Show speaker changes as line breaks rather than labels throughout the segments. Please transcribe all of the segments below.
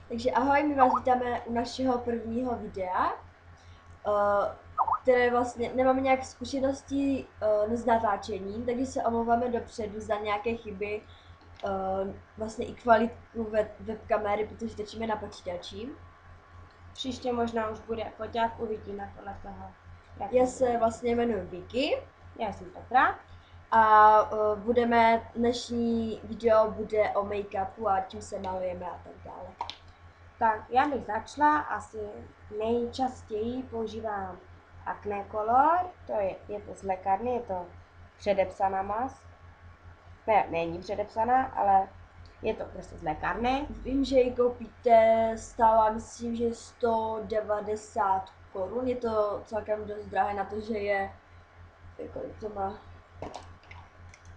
Takže ahoj, my vás vítáme u našeho prvního videa, které vlastně nemáme nějak zkušenosti s natáčením, takže se omlouváme dopředu za nějaké chyby, vlastně i kvalitu webkamery, protože točíme na počítači.
Příště možná už bude foťák, uvidíme podle toho.
Já se vlastně jmenuji Vicky
Já jsem Petra.
a dnešní video bude o make-upu a čím se malujeme a tak dále.
Tak já bych začala, asi nejčastěji používám Acne Color, je to z lékárny, je to předepsaná mas. Ne, není předepsaná, ale je to prostě z lékárny.
Vím, že ji koupíte, stála myslím, že 190 korun, je to celkem dost drahé na to, že je, kolik to má,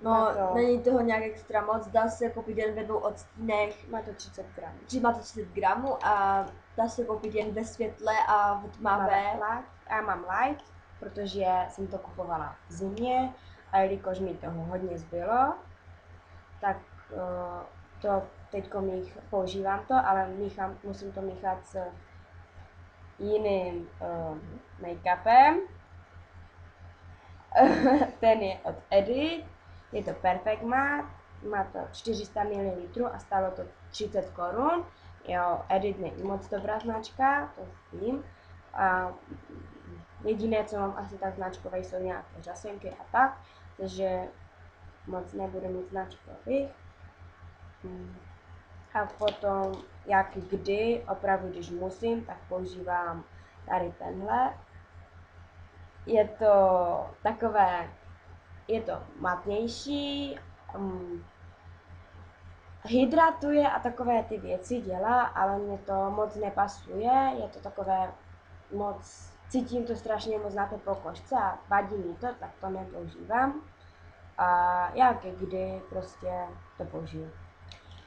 no není toho nějak extra moc, dá se koupit jen ve 2 odstínech,
Má to 30 gramů.
Má to 30 gramů a dá se koupit jen ve světle a v tmavé.
Já mám light, protože jsem to kupovala v zimě a jelikož mi toho hodně zbylo, tak to teďko používám to, ale musím to míchat s jiným make-upem. Ten je od Edit, je to Perfect Matte, má to 400 ml a stálo to 30 korun. Jo, Edit není moc dobrá značka, to vím. A jediné, co mám asi tak značkové, jsou nějaké řasenky a tak, takže moc nebudu mít značkových. A potom, jak kdy, opravdu když musím, tak používám tady tenhle. Je to takové, je to matnější, hydratuje a takové ty věci dělá, ale mě to moc nepasuje, je to takové moc, cítím to strašně moc na té pokožce a vadí mi to, tak to nepoužívám. A jak kdy prostě to použiju.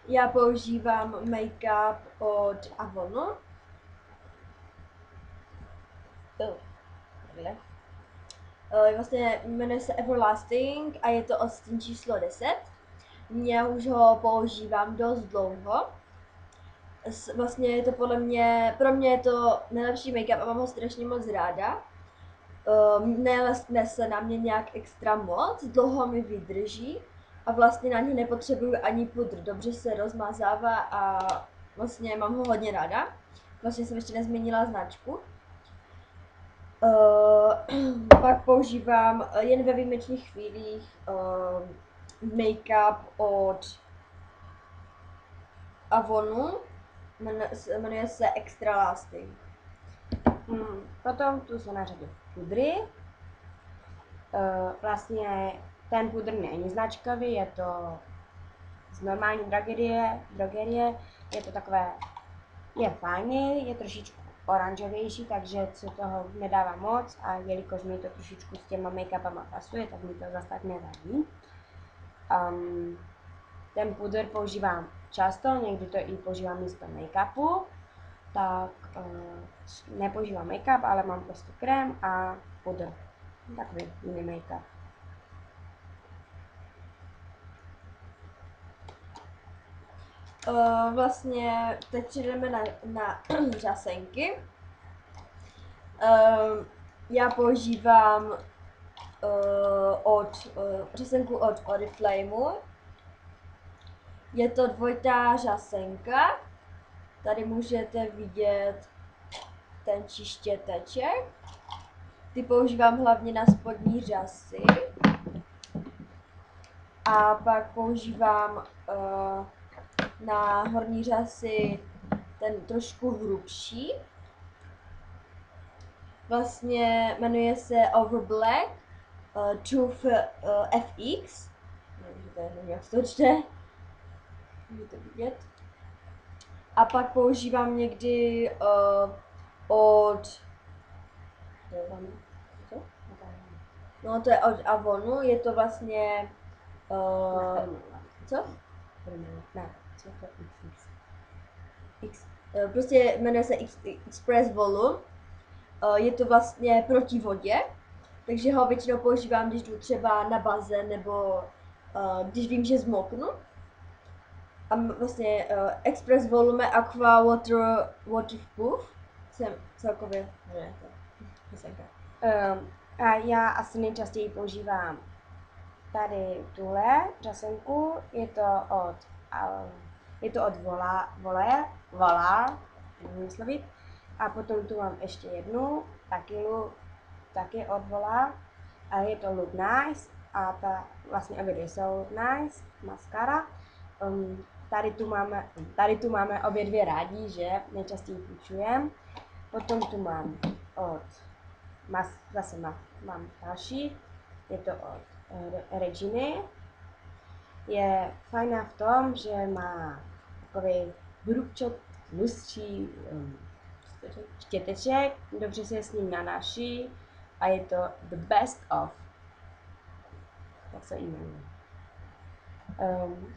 Já používám make-up od Avonu. Vlastně jmenuje se Everlasting a je to odstín číslo 10. Já už ho používám dost dlouho. Vlastně je to pro mě je to nejlepší make-up a mám ho strašně moc ráda. Neleskne se na mě nějak extra moc, dlouho mi vydrží a vlastně na něj nepotřebuju ani pudr, dobře se rozmazává a vlastně mám ho hodně ráda. Vlastně jsem ještě nezměnila značku. Pak používám jen ve výjimečných chvílích make-up od Avonu, jmenuje se Extra Lasting.
Potom tu jsou na řadě pudry. Vlastně ten pudr není značkový, je to z normální drogerie, je to takové, je fajný, je trošičku oranžovější, takže se toho nedává moc a jelikož mi to trošičku s těma make-upama pasuje, tak mi to zase tak nevadí. Ten pudr používám často, někdy to i používám místo make-upu, tak nepoužívám make-up, ale mám prostě krém a pudr, takový jiný make-up.
Vlastně teď přijdeme na řasenky. Já používám řasenku od Oriflameu. Je to dvojitá řasenka. Tady můžete vidět ten čištěteček. Ty používám hlavně na spodní řasy. A pak používám na horní řasy ten trošku hrubší. Vlastně jmenuje se Over Black Truth FX. Nevím, jak se to čte. Můžete vidět. A pak používám někdy no to je od Avonu, je to vlastně co?
Ne, co to
prostě jmenuje se Express Volume. Je to vlastně proti vodě, takže ho většinou používám, když jdu třeba na bazén nebo když vím, že zmoknu. A vlastně Express Volume Aqua Waterproof jsem celkově ne, myšlenka.
A já asi nejčastěji používám tady tuhle řasenku, je to od Vola, nevím slovit. A potom tu mám ještě jednu, taky od Vola, a je to Look Nice, a vlastně obě dvě jsou Look Nice, mascara. Tady tu máme obě dvě rádi, že nejčastěji půjčujem. Potom tu mám mám další, je to od Reginy. Je fajná v tom, že má takový hrubčat, tlustší štěteček, dobře se s ním nanáší a je to the best of. Tak se jmenuje.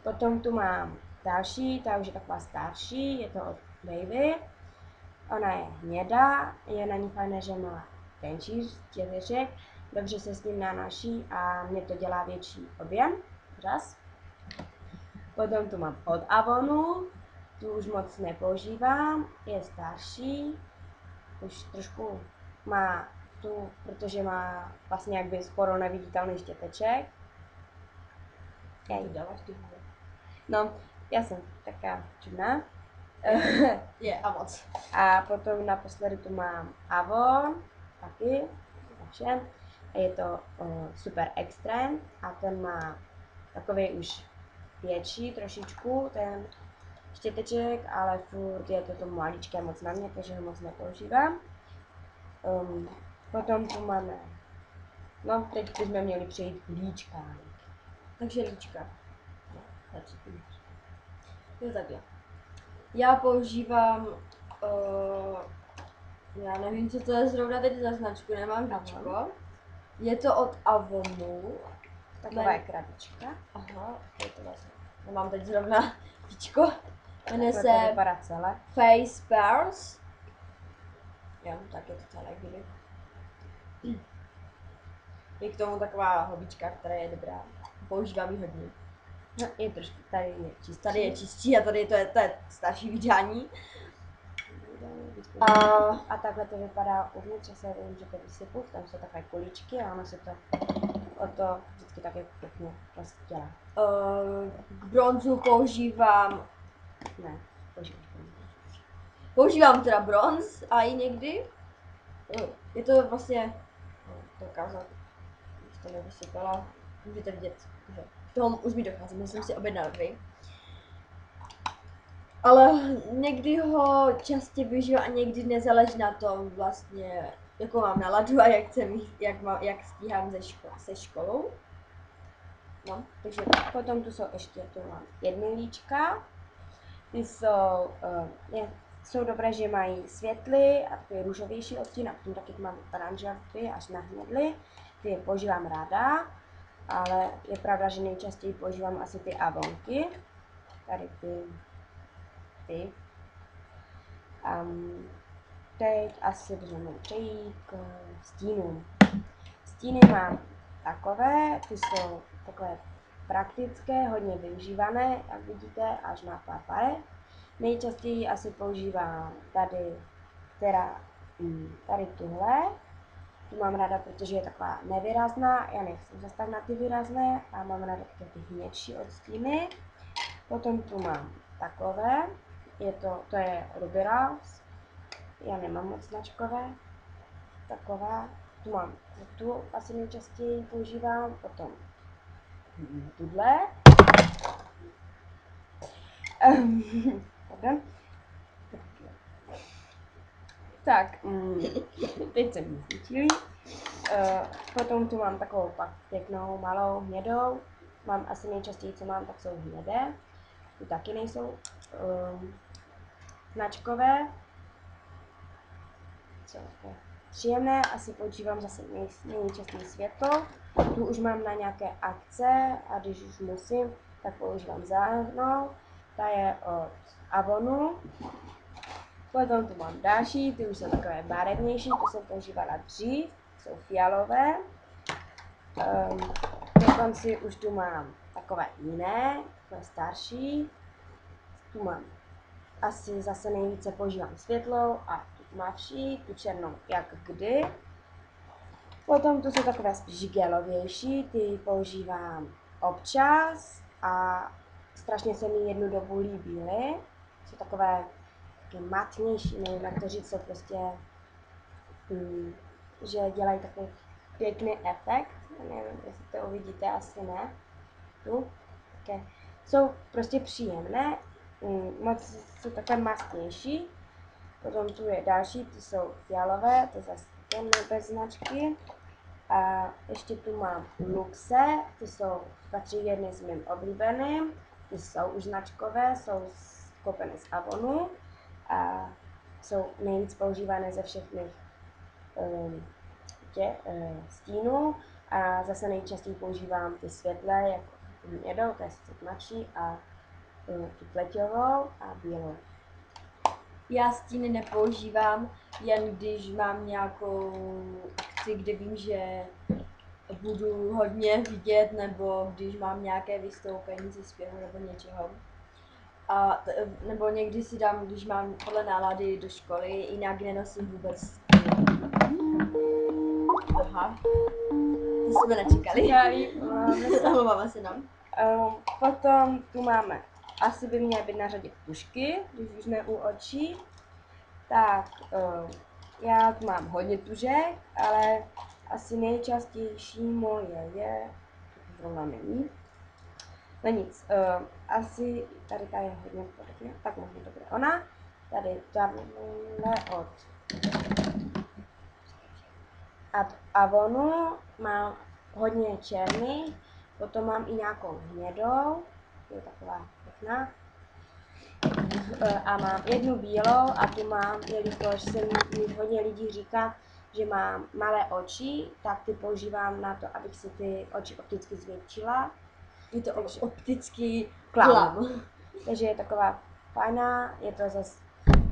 Potom tu mám další, ta už je taková starší, je to od Navy. Ona je hnědá, je na ní fajné, že má tenčí štěteček, dobře se s ním nanáší a mě to dělá větší objem, řas. Potom tu mám od Avonu, tu už moc nepoužívám, je starší, už trošku má tu, protože má vlastně jakby skoro neviditelný štěteček. No, já jsem taká čudná.
Je a moc.
A potom naposledy tu mám Avon, taky, všem. Je to super extrém a ten má takový už větší trošičku ten štěteček, ale furt je to maličké moc na mě, takže ho moc nepoužívám. Potom tu máme, no teď bychom měli přejít k líčkám.
Takže líčka. Jo, takhle. Já používám, já nevím, co to je zrovna teď za značku, nemám líčko. Je to od Avonu.
Taková je krabička.
Aha, je to vlastně. Nemám teď zrovna líčko. Jmenuje se Face Pearls. Jo, tak je to celé kdyby. Je k tomu taková hobička, která je dobrá. Používám ji hodně.
No, je trošku, tady je čistší.
Tady je čistší a tady to je starší vydání.
A takhle to vypadá uvnitř, se vím, že to vysypu, tam jsou takové kuličky a ono se to o to vždycky také pěkně rozdělá.
K bronzu používám,
ne,
používám teda bronz a i někdy. Je to vlastně, to ukázat, už to nevysypala, můžete vidět, že toho už mi dochází, myslím si objednal vy. Ale někdy ho častě využívám a někdy nezáleží na tom vlastně, jakou mám náladu a jak stíhám se školou. No, takže
potom tu jsou ještě jedny líčka. Ty jsou dobré, že mají světly a takový růžovější odstín a potom taky mám oranžový až na hnědly. Ty je používám ráda, ale je pravda, že nejčastěji používám asi ty Avonky. Tady ty. Teď asi bychom přejít k stínům. Stíny mám takové, ty jsou takové praktické, hodně využívané, jak vidíte, až na pár pare. Nejčastěji asi používám tady tuhle. Tu mám ráda, protože je taková nevýrazná, já nejsem zase tak na ty výrazné a mám ráda ty hnědší odstíny. Potom tu mám takové, to je Ruby Rose, já nemám moc značkové, taková, tu asi nejčastěji používám, potom tuhle, tak, teď jsem zničili, potom tu mám takovou pak pěknou, malou, hnědou, mám asi nejčastěji, co mám, tak jsou hnědé, tu taky nejsou značkové, co je příjemné, asi používám zase nejčastěji světlo, tu už mám na nějaké akce a když už musím, tak používám zelenou, ta je od Avonu. Potom tu mám další, ty už jsou takové barevnější, tu jsem používala dřív, jsou fialové. Dokonce už tu mám takové jiné, takové starší. tu mám asi zase nejvíce používám světlou a tu tmavší, tu černou jak kdy. Potom tu jsou takové spíš gelovější, ty používám občas a strašně se mi jednu dobu líbily. Jsou takové taky matnější, nevím jak to říct, jsou prostě, že dělají takový pěkný efekt, nevím, jestli to uvidíte, asi ne. Tu, také. Jsou prostě příjemné, moc jsou takové mastnější. Potom tu je další, ty jsou fialové, to zase bez značky. A ještě tu mám Luxe, ty jsou patří jedny z mým oblíbeným, ty jsou už značkové, jsou koupeny z Avonu a jsou nejvíc používané ze všech mých stínů a zase nejčastěji používám ty světlé, jako hnědou, to je sice tmavší, a tu pleťovou a bílou.
Já stíny nepoužívám, jen když mám nějakou akci, kde vím, že budu hodně vidět, nebo když mám nějaké vystoupení ze zpěvu nebo něčeho. A nebo někdy si dám, když mám podle nálady do školy, jinak nenosím vůbec. Aha, to jsme nečekali. Omlouváme se nám.
Potom tu máme, asi by měly být na řadě pušky, když už ne u očí. Tak já tu mám hodně tužek, ale asi nejčastější moje je, zrovna není. No nic, asi tady ta je hodně podobně, tak možná to bude ona. Tady tahle od Avonu mám hodně černý, potom mám i nějakou hnědou, je taková pěkná. A mám jednu bílou a tu mám, jelikož se mi hodně lidí říká, že mám malé oči, tak ty používám na to, abych si ty oči opticky zvětšila.
Je to optický klam.
Takže je taková fajná, je to zase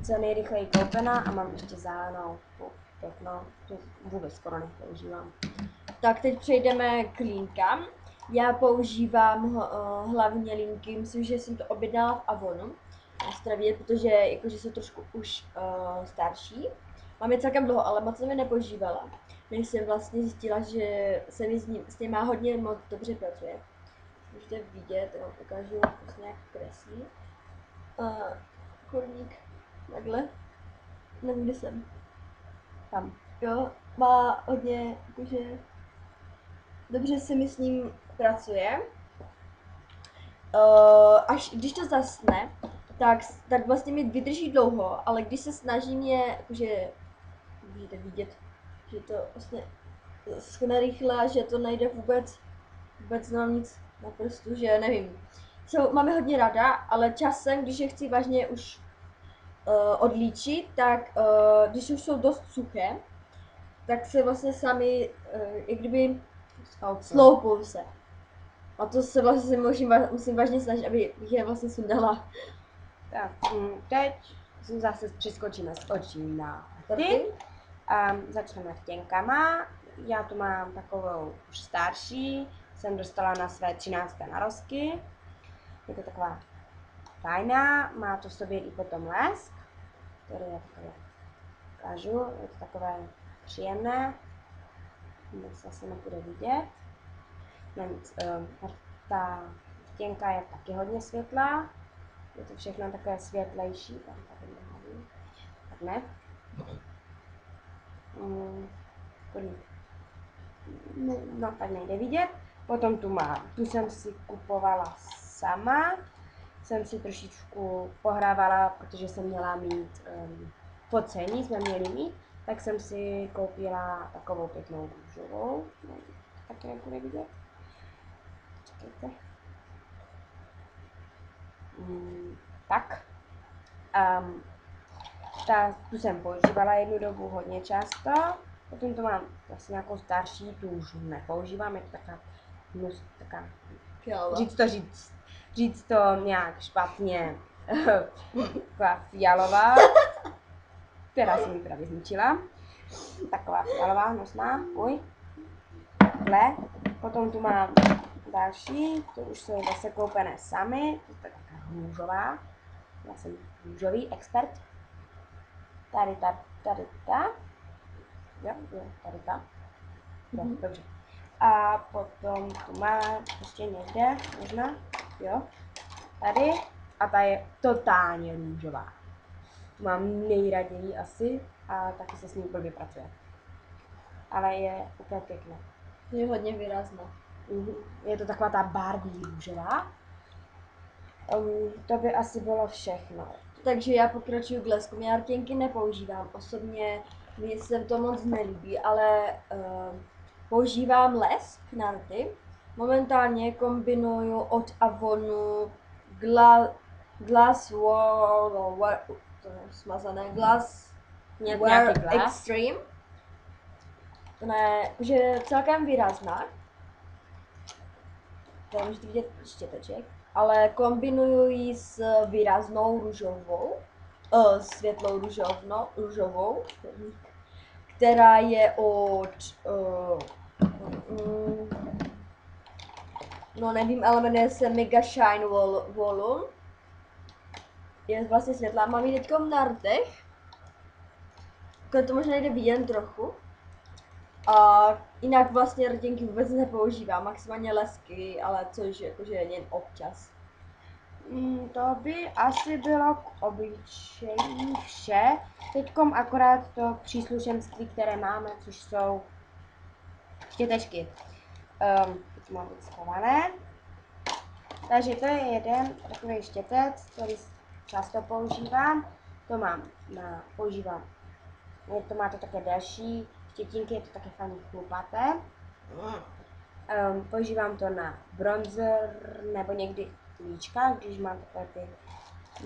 co nejrychleji koupená a mám ještě zelenou, pěknou, tu vůbec skoro nepoužívám.
Tak teď přejdeme k línkám. Já používám hlavně linky, myslím, že jsem to objednala v Avonu. Ostravě, protože jakože jsou trošku už starší. Mám je celkem dlouho, ale moc jsem je nepoužívala. Než jsem vlastně zjistila, že se mi s nimi hodně moc dobře pracuje. Můžete vidět, jo, ukážu vlastně jak kreslí. Kurník, takhle. Nevím, kde jsem.
Tam.
Jo, má hodně, jakože dobře se mi s ním pracuje. Až když to zasne, tak vlastně mi vydrží dlouho, ale když se snažím je, jakože můžete vidět, že to vlastně schne rychle a že to nejde vůbec nemám nic na prstu, že nevím. Máme hodně rada, ale časem, když je chci vážně už odlíčit, tak když už jsou dost suché, tak se vlastně sami, jak kdyby sloupou se. A to se vlastně musím vážně snažit, aby je vlastně sundala.
Tak, teď zase přeskočíme z očí na rty. Začneme rtěnkama. Já tu mám takovou už starší, jsem dostala na své 13. narozky. Je to taková fajná, má to v sobě i potom lesk, který je takové, ukážu, je to takové příjemné. Dnes asi nebude vidět. Ta rtěnka je taky hodně světlá. Je to všechno takové světlejší. Tak ne? No, tak nejde vidět. Potom tu mám, tu jsem si kupovala sama. Jsem si trošičku pohrávala, protože jsem měla mít focení, jsme měli mít. Tak jsem si koupila takovou pěknou růžovou. Taky nebude vidět. Čekejte. Tak. Tu jsem používala jednu dobu hodně často. Potom to mám vlastně nějakou starší, tu už nepoužívám, je to taká říct to nějak špatně, taková fialová, která se mi právě zničila. Taková fialová, nosná, takhle. Potom tu mám další, to už jsou zase koupené samy, to je taková růžová. Já jsem růžový expert. Tady ta. Jo, tady ta. Jo, dobře. A potom tu má ještě někde, možná, jo, tady. A ta je totálně růžová. Tu mám nejraději asi a taky se s ní blbě pracuje. Ale je úplně pěkná.
Je hodně výrazná.
Je to taková ta Barbie růžová. To by asi bylo všechno.
Takže já pokračuju k leskům. Já rtěnky nepoužívám. Osobně mně se to moc nelíbí, ale používám lesk na rty. Momentálně kombinuju od Avonu Glass to je smazané, Glass Wear Extreme. Že je celkem výrazná. Tady můžete vidět štěteček. Ale kombinuju ji s výraznou růžovou, světlou růžovou, která je od, no nevím, ale jmenuje se Mega Shine Volume. Je vlastně světlá, mám ji teďkom na rtech. To možná jde vidět trochu. A jinak vlastně rtěnky vůbec nepoužívám, maximálně lesky, ale což jakože jen občas.
To by asi bylo k obličeji vše. Teďkom akorát to příslušenství, které máme, což jsou štětečky. Teď mám být schované. Takže to je jeden takový štětec, který často používám. To používám. To má to také další štětinky, je to také fajn chlupaté. Používám to na bronzer nebo někdy líčka, když mám takové ty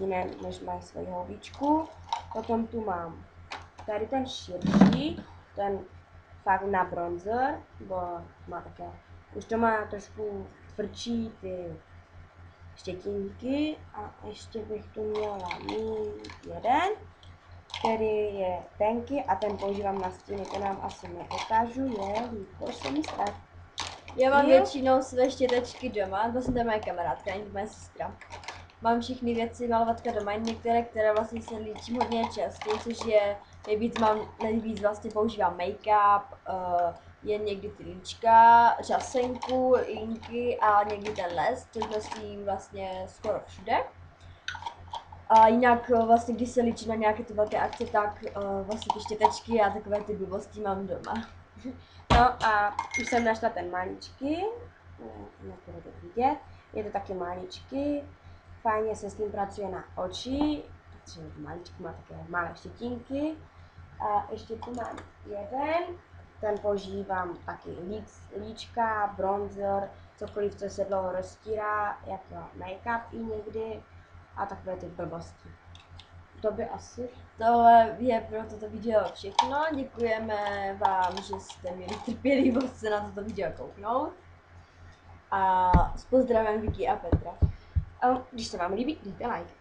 jiné, než mají svoji houbičku. Potom tu mám tady ten širší, ten fakt na bronzer, bo má také, už to má trošku tvrdší ty štětinky a ještě bych tu měla mít jeden, který je tenký a ten používám na stíny, to nám asi neukážu, jelikož se mi strach.
Já mám většinou své štětečky doma, to je moje kamarádka, není to moje sestra. Mám všechny věci malovatka doma, některé, které vlastně se líčím hodně často, což je nejvíc vlastně používám make-up, jen někdy ty líčka, časenku, inky a někdy ten les, což nosím vlastně skoro všude. A jinak vlastně, když se líčím na nějaké ty velké akce, tak vlastně ty štětečky a takové ty blbosti mám doma.
No a už jsem našla ten maličký, nebudete vidět, je to taky maličký, fajně se s ním pracuje na oči, protože maličký má také malé štětinky. A ještě tu mám jeden, ten používám taky líčka, bronzer, cokoliv, co se dlouho roztírá, jako make-up i někdy a takové ty blbosti. To by asi.
Tohle je pro toto video všechno. Děkujeme vám, že jste měli trpělivost se na toto video kouknout. A s pozdravem Vicky a Petra.
Když se vám líbí, dejte like.